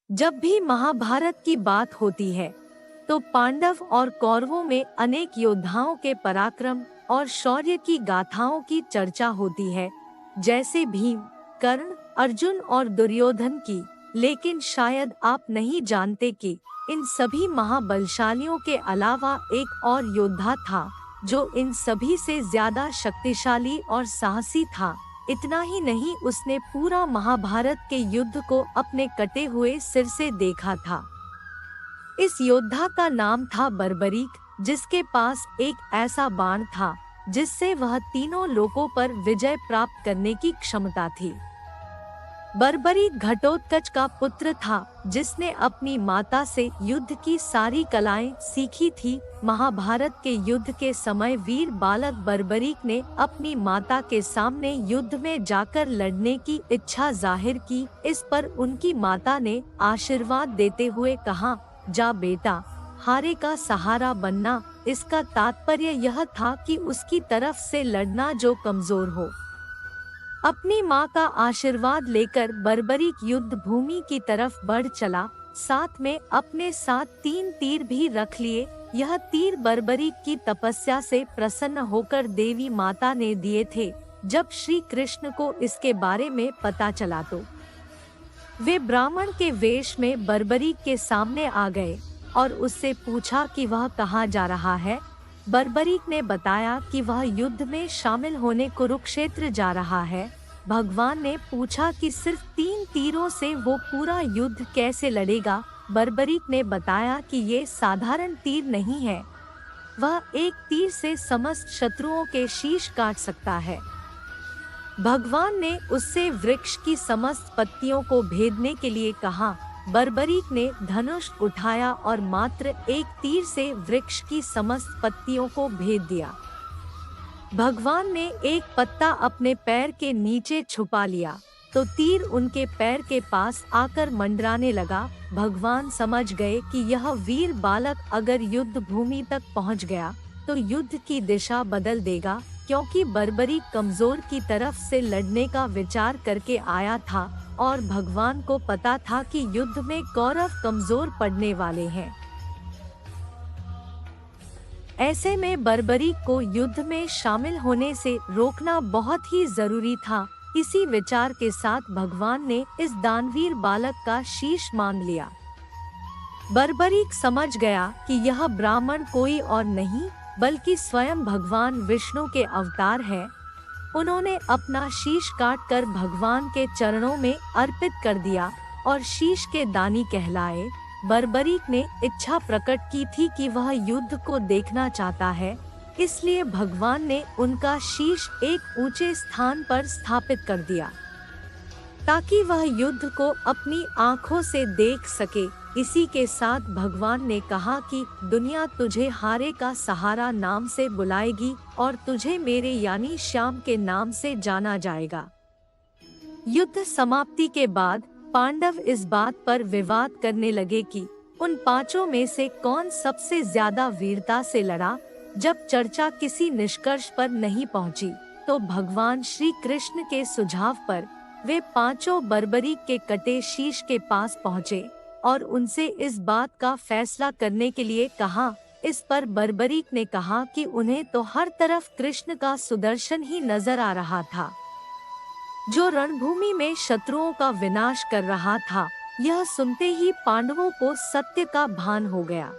जब भी महाभारत की बात होती है तो पांडव और कौरवों में अनेक योद्धाओं के पराक्रम और शौर्य की गाथाओं की चर्चा होती है, जैसे भीम, कर्ण, अर्जुन और दुर्योधन की। लेकिन शायद आप नहीं जानते कि इन सभी महाबलशालियों के अलावा एक और योद्धा था जो इन सभी से ज्यादा शक्तिशाली और साहसी था। इतना ही नहीं, उसने पूरा महाभारत के युद्ध को अपने कटे हुए सिर से देखा था। इस योद्धा का नाम था बर्बरीक, जिसके पास एक ऐसा बाण था जिससे वह तीनों लोकों पर विजय प्राप्त करने की क्षमता थी। बर्बरीक घटोत्कच का पुत्र था, जिसने अपनी माता से युद्ध की सारी कलाएं सीखी थी। महाभारत के युद्ध के समय वीर बालक बर्बरीक ने अपनी माता के सामने युद्ध में जाकर लड़ने की इच्छा जाहिर की। इस पर उनकी माता ने आशीर्वाद देते हुए कहा, जा बेटा, हारे का सहारा बनना। इसका तात्पर्य यह था कि उसकी तरफ से लड़ना जो कमजोर हो। अपनी माँ का आशीर्वाद लेकर बर्बरीक युद्ध भूमि की तरफ बढ़ चला। साथ में अपने साथ 3 तीर भी रख लिए। यह तीर बर्बरीक की तपस्या से प्रसन्न होकर देवी माता ने दिए थे। जब श्री कृष्ण को इसके बारे में पता चला तो वे ब्राह्मण के वेश में बर्बरीक के सामने आ गए और उससे पूछा कि वह कहाँ जा रहा है। बर्बरीक ने बताया कि वह युद्ध में शामिल होने कुरुक्षेत्र जा रहा है। भगवान ने पूछा कि सिर्फ 3 तीरों से वो पूरा युद्ध कैसे लड़ेगा। बर्बरीक ने बताया कि ये साधारण तीर नहीं है, वह एक तीर से समस्त शत्रुओं के शीश काट सकता है। भगवान ने उससे वृक्ष की समस्त पत्तियों को भेदने के लिए कहा। बर्बरीक ने धनुष उठाया और मात्र एक तीर से वृक्ष की समस्त पत्तियों को भेद दिया। भगवान ने एक पत्ता अपने पैर के नीचे छुपा लिया तो तीर उनके पैर के पास आकर मंडराने लगा। भगवान समझ गए कि यह वीर बालक अगर युद्ध भूमि तक पहुंच गया तो युद्ध की दिशा बदल देगा, क्योंकि बर्बरीक कमजोर की तरफ से लड़ने का विचार करके आया था और भगवान को पता था कि युद्ध में कौरव कमजोर पड़ने वाले हैं। ऐसे में बर्बरीक को युद्ध में शामिल होने से रोकना बहुत ही जरूरी था। इसी विचार के साथ भगवान ने इस दानवीर बालक का शीश मांग लिया। बर्बरीक समझ गया कि यह ब्राह्मण कोई और नहीं बल्कि स्वयं भगवान विष्णु के अवतार हैं। उन्होंने अपना शीश काटकर भगवान के चरणों में अर्पित कर दिया और शीश के दानी कहलाए। बर्बरीक ने इच्छा प्रकट की थी कि वह युद्ध को देखना चाहता है, इसलिए भगवान ने उनका शीश एक ऊंचे स्थान पर स्थापित कर दिया ताकि वह युद्ध को अपनी आंखों से देख सके। इसी के साथ भगवान ने कहा कि दुनिया तुझे हारे का सहारा नाम से बुलाएगी और तुझे मेरे यानी श्याम के नाम से जाना जाएगा। युद्ध समाप्ति के बाद पांडव इस बात पर विवाद करने लगे कि उन 5 में से कौन सबसे ज्यादा वीरता से लड़ा। जब चर्चा किसी निष्कर्ष पर नहीं पहुंची तो भगवान श्री कृष्ण के सुझाव पर वे 5 बर्बरीक के कटे शीश के पास पहुँचे और उनसे इस बात का फैसला करने के लिए कहा। इस पर बर्बरीक ने कहा कि उन्हें तो हर तरफ कृष्ण का सुदर्शन ही नजर आ रहा था, जो रणभूमि में शत्रुओं का विनाश कर रहा था। यह सुनते ही पांडवों को सत्य का भान हो गया।